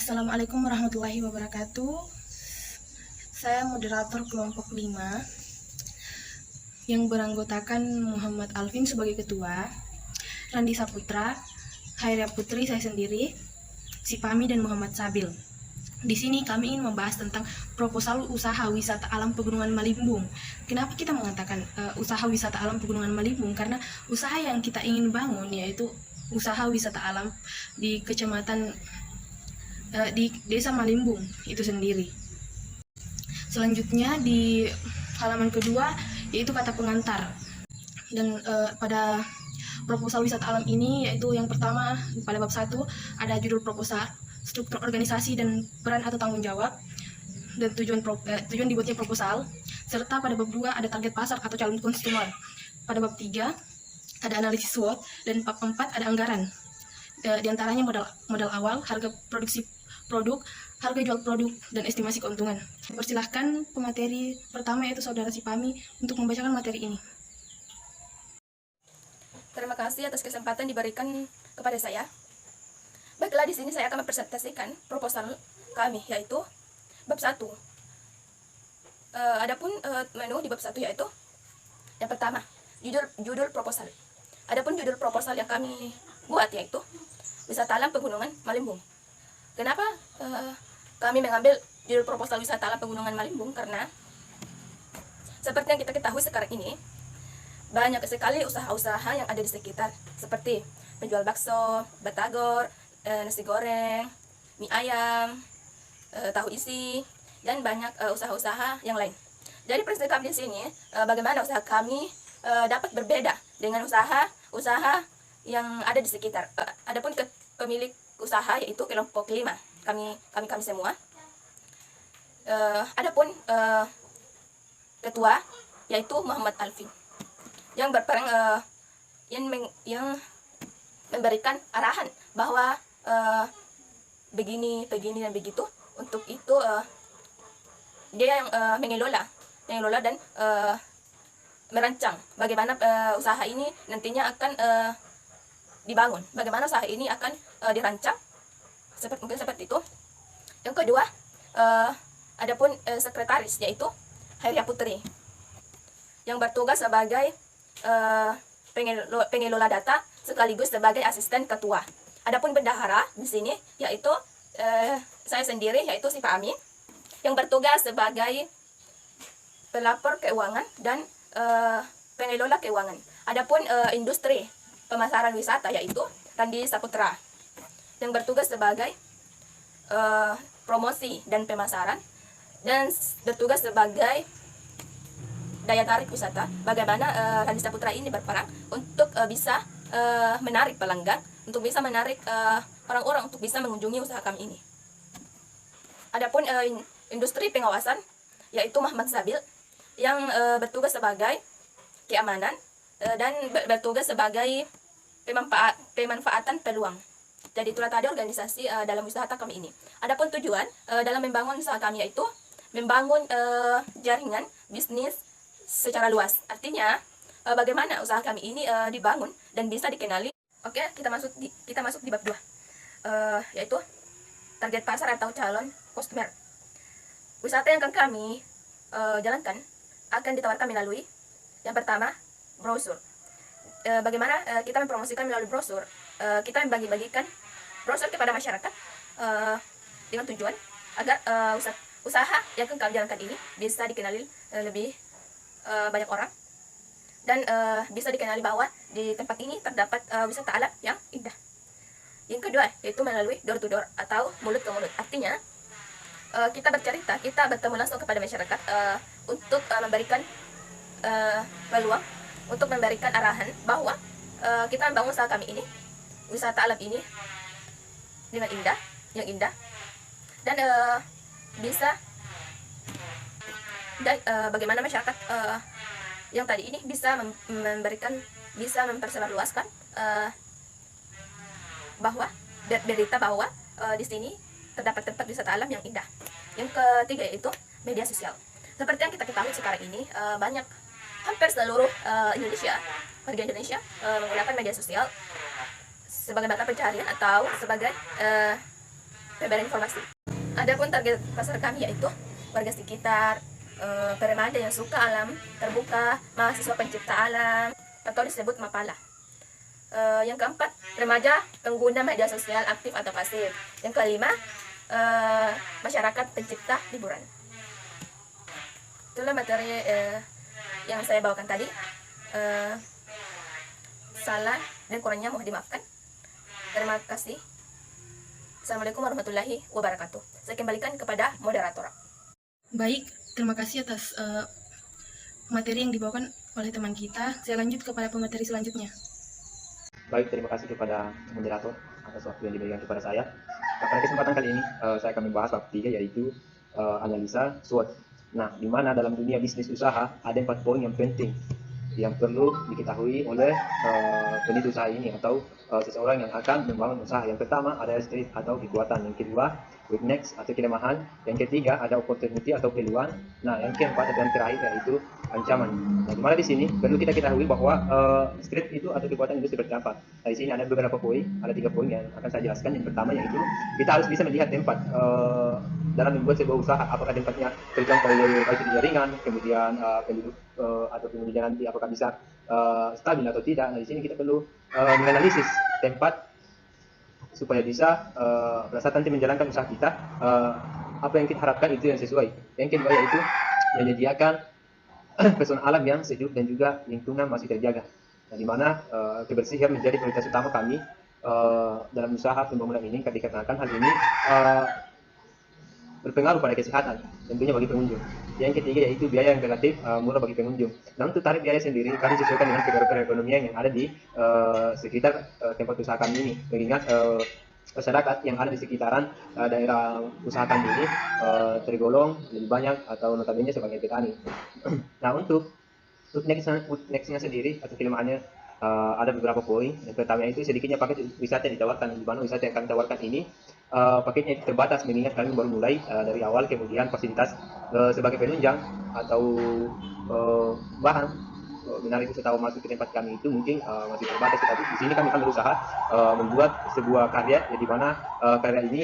Assalamualaikum warahmatullahi wabarakatuh. Saya moderator kelompok 5 yang beranggotakan Muhammad Alvin sebagai ketua, Randi Saputra, Khairia Putri, saya sendiri, Sipami, dan Muhammad Sabil. Di sini kami ingin membahas tentang proposal usaha wisata alam Pegunungan Malimbung. Kenapa kita mengatakan usaha wisata alam Pegunungan Malimbung? Karena usaha yang kita ingin bangun yaitu usaha wisata alam di kecamatan di Desa Malimbung itu sendiri. Selanjutnya di halaman kedua yaitu kata pengantar. Dan pada proposal wisata alam ini yaitu yang pertama pada bab 1 ada judul proposal, struktur organisasi dan peran atau tanggung jawab, dan tujuan dibuatnya proposal, serta pada bab 2 ada target pasar atau calon konsumer. Pada bab 3 ada analisis SWOT, dan bab 4 ada anggaran. Di antaranya modal awal, harga produksi produk, harga jual produk, dan estimasi keuntungan. Persilahkan pemateri pertama yaitu Saudara Sipami untuk membacakan materi ini. Terima kasih atas kesempatan diberikan kepada saya. Baiklah, di sini saya akan mempresentasikan proposal kami, yaitu bab 1. Adapun menu di bab 1 yaitu yang pertama, judul proposal. Adapun judul proposal yang kami buat yaitu Wisata Alam Pegunungan Malimbung. Kenapa kami mengambil judul proposal Wisata Alam Pegunungan Malimbung? Karena seperti yang kita ketahui sekarang ini, banyak sekali usaha-usaha yang ada di sekitar, seperti penjual bakso, batagor, nasi goreng, mie ayam, tahu isi, dan banyak usaha-usaha yang lain. Jadi prinsip kami di sini, bagaimana usaha kami dapat berbeda dengan usaha yang ada di sekitar. Adapun pemilik usaha yaitu kelompok 5, kami semua. Adapun ketua yaitu Muhammad Alvin yang berperan yang memberikan arahan bahwa begini dan begitu. Untuk itu dia yang mengelola dan merancang bagaimana usaha ini nantinya akan dibangun, bagaimana usaha ini akan dirancang, mungkin seperti itu. Yang kedua, adapun sekretaris yaitu Khairia Putri yang bertugas sebagai pengelola data sekaligus sebagai asisten ketua. Adapun bendahara di sini yaitu saya sendiri, yaitu Sipami, yang bertugas sebagai pelapor keuangan dan pengelola keuangan. Adapun industri pemasaran wisata yaitu Randi Saputra yang bertugas sebagai promosi dan pemasaran, dan bertugas sebagai daya tarik wisata. Bagaimana Randi Saputra ini berperan untuk bisa menarik pelanggan, untuk bisa menarik orang-orang untuk bisa mengunjungi usaha kami ini. Adapun industri pengawasan yaitu Muhammad Sabil yang bertugas sebagai keamanan dan bertugas sebagai pemanfaatan peluang. Jadi itulah tadi organisasi dalam usaha kami ini. Adapun tujuan dalam membangun usaha kami yaitu membangun jaringan bisnis secara luas. Artinya bagaimana usaha kami ini dibangun dan bisa dikenali. Oke, kita masuk di bab 2 yaitu target pasar atau calon customer. Wisata yang akan kami jalankan akan ditawarkan melalui yang pertama, brosur. Bagaimana kita mempromosikan melalui brosur? Kita membagi-bagikan brosur kepada masyarakat dengan tujuan agar usaha yang akan kami jalankan ini bisa dikenali lebih banyak orang, dan bisa dikenali bahwa di tempat ini terdapat wisata alam yang indah. Yang kedua yaitu melalui door to door atau mulut ke mulut. Artinya kita bercerita, kita bertemu langsung kepada masyarakat untuk memberikan peluang, untuk memberikan arahan bahwa kita membangun usaha kami ini, wisata alam ini dengan yang indah, dan bisa bagaimana masyarakat yang tadi ini bisa mempersebarluaskan bahwa berita bahwa di sini terdapat tempat wisata alam yang indah. Yang ketiga yaitu media sosial. Seperti yang kita ketahui sekarang ini, hampir seluruh warga Indonesia menggunakan media sosial sebagai mata pencaharian atau sebagai penyebaran informasi. Adapun target pasar kami yaitu warga sekitar, remaja yang suka alam terbuka, mahasiswa pencipta alam, atau disebut mapala. Yang keempat, remaja pengguna media sosial aktif atau pasif. Yang kelima, masyarakat pencipta hiburan. Itulah materi yang saya bawakan tadi. Salah dan kurangnya mohon dimaafkan. Terima kasih. Assalamualaikum warahmatullahi wabarakatuh. Saya kembalikan kepada moderator. Baik, terima kasih atas materi yang dibawakan oleh teman kita. Saya lanjut kepada pemateri selanjutnya. Baik, terima kasih kepada moderator atas waktu yang diberikan kepada saya. Pada kesempatan kali ini, saya akan membahas bab 3, yaitu analisa SWOT. Nah, di mana dalam dunia bisnis usaha ada 4 poin yang penting yang perlu diketahui oleh peneliti usaha ini atau seseorang yang akan membangun usaha. Yang pertama ada strength atau kekuatan, yang kedua weakness atau kelemahan, yang ketiga ada opportunity atau peluang, nah yang keempat dan terakhir yaitu ancaman. Nah, di mana di sini perlu kita ketahui bahwa strength itu atau kekuatan itu seperti apa. Nah, di sini ada beberapa poin, ada 3 poin yang akan saya jelaskan. Yang pertama yaitu kita harus bisa melihat tempat dalam membuat sebuah usaha, apakah tempatnya terjangkau oleh baik itu jaringan, kemudian penduduk atau penduduknya nanti apakah bisa stabil atau tidak. Nah, di sini kita perlu menganalisis tempat supaya bisa berdasarkan nanti menjalankan usaha kita, apa yang kita harapkan itu yang sesuai. Yang kedua yaitu menyediakan pesona alam yang sejuk dan juga lingkungan masih terjaga. Nah, di mana kebersihan menjadi prioritas utama kami dalam usaha pembangunan ini, dikarenakan hal ini berpengaruh pada kesehatan tentunya bagi pengunjung. Yang ketiga yaitu biaya yang relatif murah bagi pengunjung. Nah, untuk tarif biaya sendiri kami sesuaikan dengan perekonomian yang ada di sekitar tempat usaha kami ini, mengingat masyarakat yang ada di sekitaran daerah usaha kami ini tergolong lebih banyak atau notabene sebagai petani. Nah, untuk nextnya sendiri atau kelemahannya ada beberapa poin. Yang pertama itu sedikitnya paket wisata yang ditawarkan, di mana wisata yang kami tawarkan ini paketnya terbatas, mengingat kami baru mulai dari awal. Kemudian fasilitas sebagai penunjang atau bahan menarik wisatawan masuk ke tempat kami itu mungkin masih terbatas. Tetapi di sini kami akan berusaha membuat sebuah karya, ya, di mana karya ini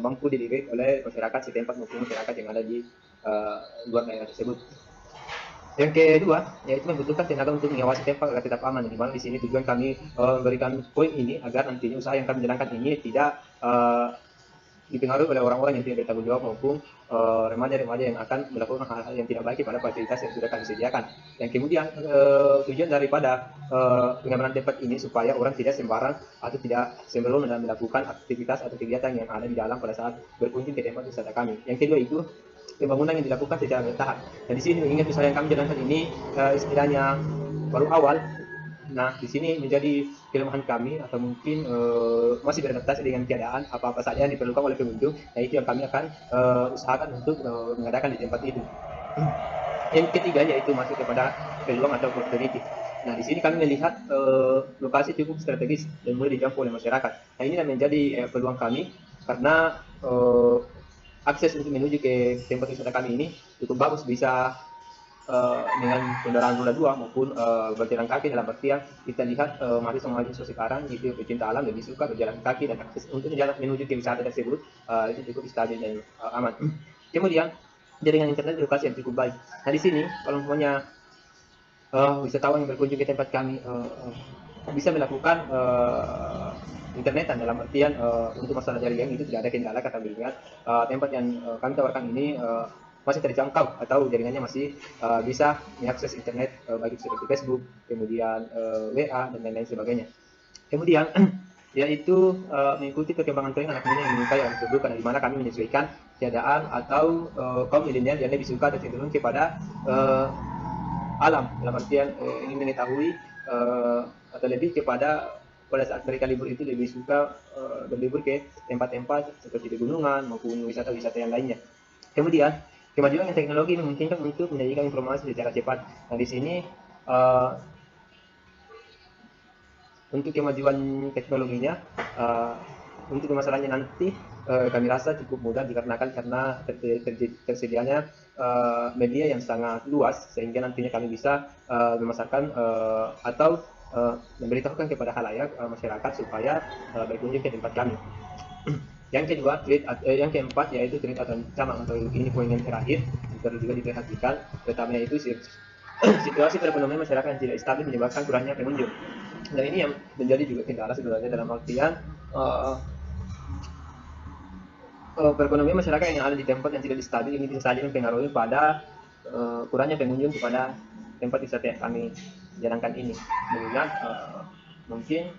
mampu dilirik oleh masyarakat setempat maupun masyarakat yang ada di luar daerah tersebut. Yang kedua yaitu membutuhkan tenaga untuk mengawasi tempat agar tetap aman, di mana di sini tujuan kami memberikan poin ini agar nantinya usaha yang kami jalankan ini tidak dipengaruhi oleh orang-orang yang tidak bertanggung jawab maupun remaja-remaja yang akan melakukan hal-hal yang tidak baik pada fasilitas yang sudah kami sediakan. Dan kemudian tujuan daripada pengamanan tempat ini supaya orang tidak sembarang atau tidak sembrono dalam melakukan aktivitas atau kegiatan yang ada di dalam pada saat berkunjung ke tempat wisata kami. Yang kedua itu pembangunan yang dilakukan secara bertahap. Dan di sini mengingat usaha yang kami jalankan ini istilahnya baru awal. Nah, di sini menjadi kelemahan kami atau mungkin masih beradaptasi dengan keadaan apa-apa saja yang diperlukan oleh pengunjung. Nah, itu yang kami akan usahakan untuk mengadakan di tempat itu. Yang ketiga yaitu masuk kepada peluang atau opportunity. Nah, di sini kami melihat lokasi cukup strategis dan mudah dijangkau oleh masyarakat. Nah, ini yang menjadi peluang kami karena akses untuk menuju ke tempat wisata kami ini cukup bagus, bisa dengan kendaraan roda 2 maupun berjalan kaki. Dalam artian kita lihat mahasiswa sekarang itu pecinta alam lebih suka berjalan kaki, dan akses untuk jalan menuju ke wisata tersebut itu cukup stabil dan aman. Kemudian jaringan internet di lokasi yang cukup baik. Nah, di sini kalau semuanya wisatawan yang berkunjung ke tempat kami bisa melakukan internetan, dalam artian untuk masalah jaringan itu tidak ada kendala, kata mengingat tempat yang kami tawarkan ini masih terjangkau atau jaringannya masih bisa mengakses internet baik seperti Facebook, kemudian WA dan lain-lain sebagainya. Kemudian yaitu mengikuti perkembangan tren anak muda yang menyukai alam terbuka, di mana kami menyesuaikan keadaan atau kaum milenial yang lebih suka dan cenderung kepada alam, dalam artian ingin mengetahui atau lebih kepada pada saat mereka libur itu lebih suka berlibur ke tempat-tempat seperti di gunungan maupun wisata-wisata yang lainnya. Kemudian kemajuan teknologi memungkinkan untuk menyajikan informasi secara cepat. Nah, di sini untuk kemajuan teknologinya untuk masalahnya nanti kami rasa cukup mudah dikarenakan karena tersedianya media yang sangat luas, sehingga nantinya kami bisa memasarkan atau memberitahukan kepada halayak masyarakat supaya berkunjung ke tempat kami. Yang kedua, yang keempat yaitu trade atau ancaman, atau ini poin yang terakhir perlu juga diperhatikan, terutama yaitu situasi perekonomian masyarakat yang tidak stabil menyebabkan kurangnya pengunjung. Dan ini yang menjadi juga kendala sebenarnya, dalam artian perekonomian masyarakat yang ada di tempat yang tidak stabil ini bisa saja mempengaruhi pada kurangnya pengunjung kepada tempat wisata yang kami jalankan ini. Mengingat mungkin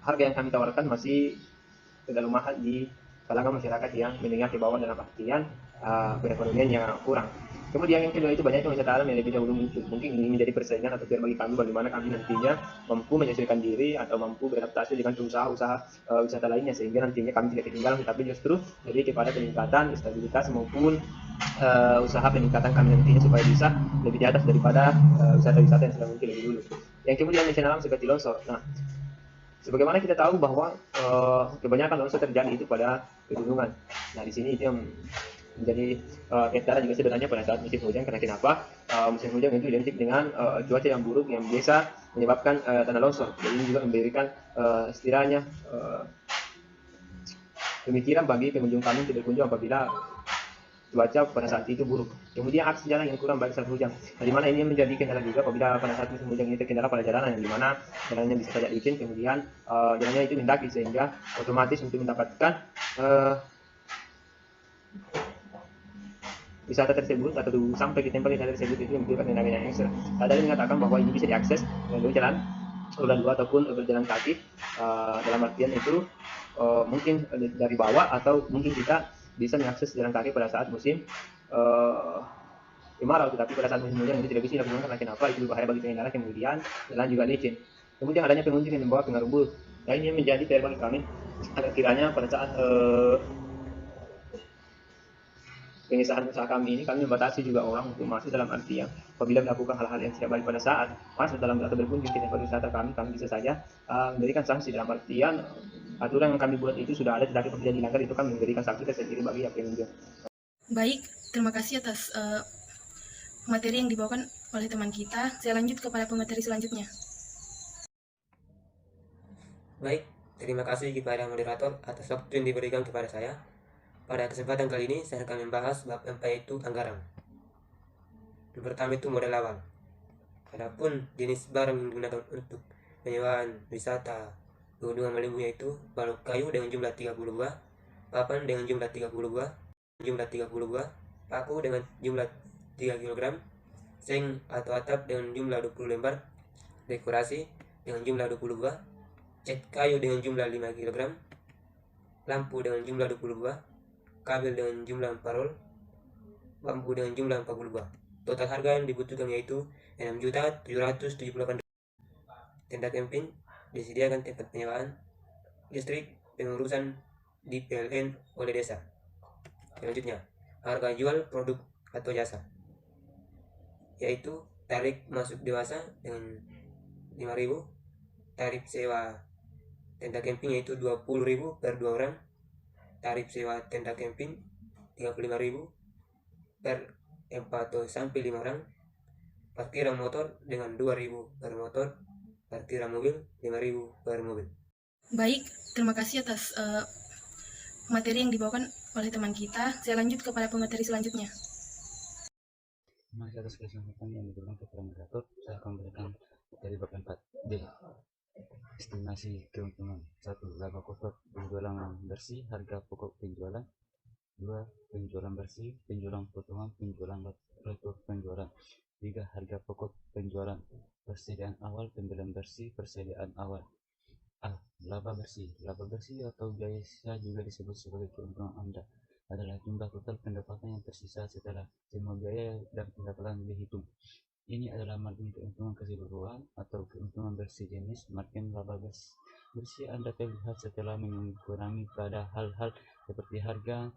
harga yang kami tawarkan masih terlalu mahal di kalangan masyarakat yang menengah ke bawah, dalam artian perekonomian yang kurang. Kemudian yang kedua itu banyak wisata alam yang lebih dahulu muncul. Mungkin ini menjadi persaingan atau PR bagi kami, bagaimana kami nantinya mampu menyesuaikan diri atau mampu beradaptasi dengan usaha-usaha wisata lainnya, sehingga nantinya kami tidak ketinggalan, tetapi justru lebih kepada peningkatan stabilitas maupun usaha peningkatan kami nantinya supaya bisa lebih di atas daripada wisata-wisata yang sudah muncul lebih dulu. Yang kemudian bencana alam seperti longsor. Nah, sebagaimana kita tahu bahwa kebanyakan longsor terjadi itu pada pegunungan. Nah, di sini itu yang menjadi kendala juga sebenarnya pada saat musim hujan. Karena kenapa? Musim hujan itu identik dengan cuaca yang buruk yang biasa menyebabkan tanah longsor. Jadi ini juga memberikan setidaknya pemikiran bagi pengunjung kami untuk berkunjung apabila cuaca pada saat itu buruk. Kemudian akses jalan yang kurang baik saat hujan, nah, di mana ini menjadi kendala juga apabila pada saat musim hujan ini terkendala pada jalanan, yang dimana jalannya bisa saja licin, kemudian jalannya itu mendaki, sehingga otomatis untuk mendapatkan wisata tersebut atau sampai di tempat wisata tersebut itu membutuhkan tenaga yang ekstra. Ada yang mengatakan bahwa ini bisa diakses melalui jalan roda 2 ataupun berjalan kaki, dalam artian itu mungkin dari bawah, atau mungkin kita bisa mengakses jalan kaki pada saat musim kemarau, tetapi pada saat musim hujan itu tidak bisa dilakukan. Karena kenapa? Itu berbahaya bagi pengendara, kemudian jalan juga licin. Kemudian adanya pengunjung yang membawa pengaruh buruk. Nah, ini menjadi PR bagi kami agar kiranya pada saat pengesahan usaha kami ini, kami membatasi juga orang untuk masuk, dalam artian apabila melakukan hal-hal yang tidak baik pada saat masuk dalam atau berkunjung ke tempat wisata kami bisa saja memberikan sanksi, dalam artian aturan yang kami buat itu sudah ada, tetapi apabila dilanggar itu kami memberikan sanksi tersendiri bagi pengunjung. Baik, terima kasih atas materi yang dibawakan oleh teman kita. Saya lanjut kepada pemateri selanjutnya. Baik, terima kasih kepada moderator atas waktu yang diberikan kepada saya. Pada kesempatan kali ini saya akan membahas bab 4, yaitu anggaran. Yang pertama itu modal awal. Adapun jenis barang yang digunakan untuk penyewaan wisata Gunung Malibu yaitu balok kayu dengan jumlah 30 buah, papan dengan jumlah 30 buah, paku dengan jumlah 3 kg, seng atau atap dengan jumlah 20 lembar, dekorasi dengan jumlah 20 buah, cat kayu dengan jumlah 5 kg, lampu dengan jumlah 20 buah, kabel dengan jumlah 4 roll, bambu dengan jumlah 40 buah. Total harga yang dibutuhkan yaitu 6.778.000. Tenda camping disediakan tempat penyewaan, listrik, pengurusan di PLN oleh desa. Selanjutnya, harga jual produk atau jasa yaitu tarif masuk dewasa dengan 5.000, tarif sewa tenda camping yaitu 20.000 per 2 orang, tarif sewa tenda camping 35.000 per 4 atau sampai 5 orang, parkiran motor dengan 2.000 per motor, parkiran mobil 5.000 per mobil. Baik, terima kasih atas materi yang dibawakan oleh teman kita. Saya lanjut kepada pemateri selanjutnya. Terima kasih atas kesempatan yang diberikan kepada moderator. Saya akan memberikan materi bab 4D. Estimasi keuntungan. 1. Laba kotor, penjualan bersih, harga pokok penjualan. 2. Penjualan bersih, penjualan potongan, penjualan retro penjualan. 3. Harga pokok penjualan, persediaan awal, pembelian bersih, persediaan awal. A. Laba bersih. Laba bersih atau biasa juga disebut sebagai keuntungan Anda adalah jumlah total pendapatan yang tersisa setelah semua biaya dan pendapatan dihitung. Ini adalah margin keuntungan keseluruhan atau keuntungan bersih. Jenis margin laba bersih Anda terlihat setelah mengurangi pada hal-hal seperti harga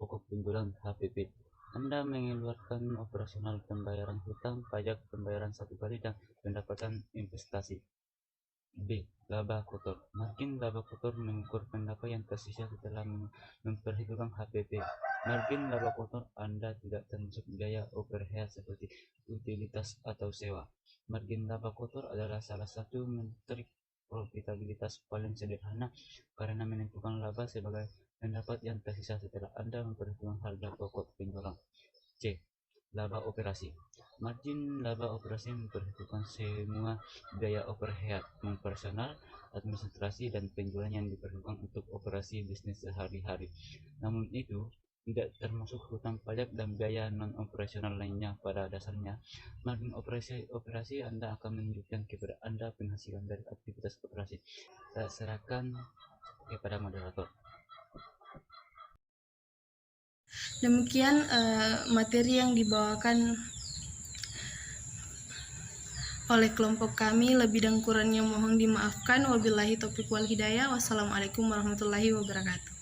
pokok penjualan HPP. Anda mengeluarkan operasional, pembayaran hutang, pajak, pembayaran satu kali, dan pendapatan investasi. B. Laba kotor. Margin laba kotor mengukur pendapatan yang tersisa setelah memperhitungkan HPP. Margin laba kotor Anda tidak termasuk biaya overhead seperti utilitas atau sewa. Margin laba kotor adalah salah satu metrik profitabilitas paling sederhana karena menentukan laba sebagai pendapat yang tersisa setelah Anda memperhitungkan harga pokok penjualan. C. Laba operasi. Margin laba operasi memperhitungkan semua biaya overhead, operasional, administrasi, dan penjualan yang diperlukan untuk operasi bisnis sehari-hari. Namun itu tidak termasuk hutang pajak dan biaya non-operasional lainnya. Pada dasarnya, margin operasi Anda akan menunjukkan kepada Anda penghasilan dari aktivitas operasi. Saya serahkan kepada moderator. Demikian materi yang dibawakan oleh kelompok kami. Lebih dan kurangnya mohon dimaafkan. Wabillahi taufiq wal hidayah. Wassalamualaikum warahmatullahi wabarakatuh.